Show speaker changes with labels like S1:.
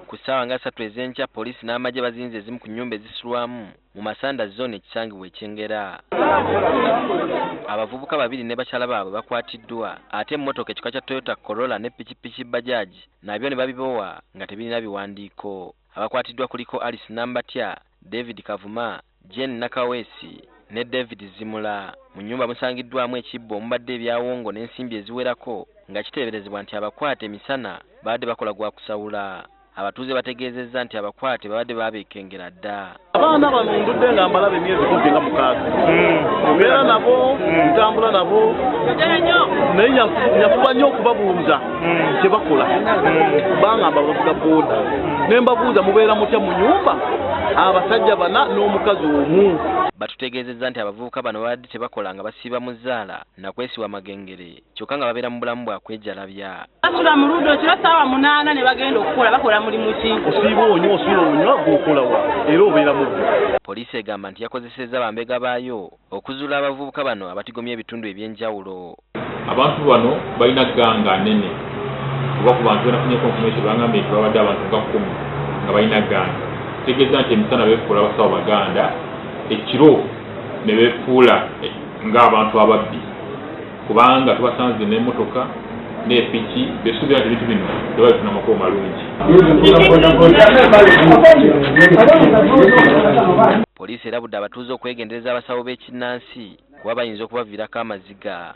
S1: ku ssaawa nga 3 ez'enkya poliisi n'amagye bazinze ezimu ku nnyumba ezisulwamu mu Masanda zone ekisangibwa ekyengera. Abavubuka babiri ne bakyala baabwe bakwatiddwa ate emmotoka ekika kya Toyota Corolla ne pikipiki Bajaj nabyo ne babibowa nga tebirina biwandiiko. Abakwatiddwa kuliko Alice Nambatya, David Kavuma, Jane Nakawesi ne David Zimula. Mu nnyumba musangiddwamu ekibbo omubadde ebyawongo n'ensimbi eziwerako nga kiteeberezebwa nti abakwate emisana baadde bakola gwa kusawula. Abatuuze bategeezezza nti abakwate babadde babeekengera dda.
S2: Abaana bano ndudde nga mbalabe emyezi 16. Mbeera nabo, ntambula nabo, naye nyafuba nnyo okubabuuza kye bakola. Bangamba bavuga booda. Ne mbabuuza mubeera mutya mu nnyumba? Abasajja bana n'omukazi omu. Batutegeezezza nti abavubuka bano babadde tebakola nga basiiba mu zzaala na kwesiwa magengere kyokka nga babeera mu bulamu bwa kwejalabya.
S3: Basula mu luddo kiro ssaawa 8 ne bagenda okukola bakola mulimu ki?
S2: Osiiba onyo osula onyo gw'okola wa era obeera mu byo.
S1: Poliisi egamba nti yakozesezza bambega baayo okuzuula abavubuka bano abatigomya ebitundu eby'enjawulo.
S4: Abantu bano balina ganga nnene kuba ku bantu benafunyeko information bangambye nti babadde abantu nga 10 nga balina ganga. Kitegeeza nti emisana beefuula abasawo baganda ekiro ne beefuula ng'abantu ababbi kubanga tubasanze n'emmotoka n'epiki besuubira nti ebintu bino tebabifuna makubo malungi.
S1: Poliisi erabudde abatuuze okwegendereza abasawo b'ekinnansi kuba bayinza okubaviirako amaziga.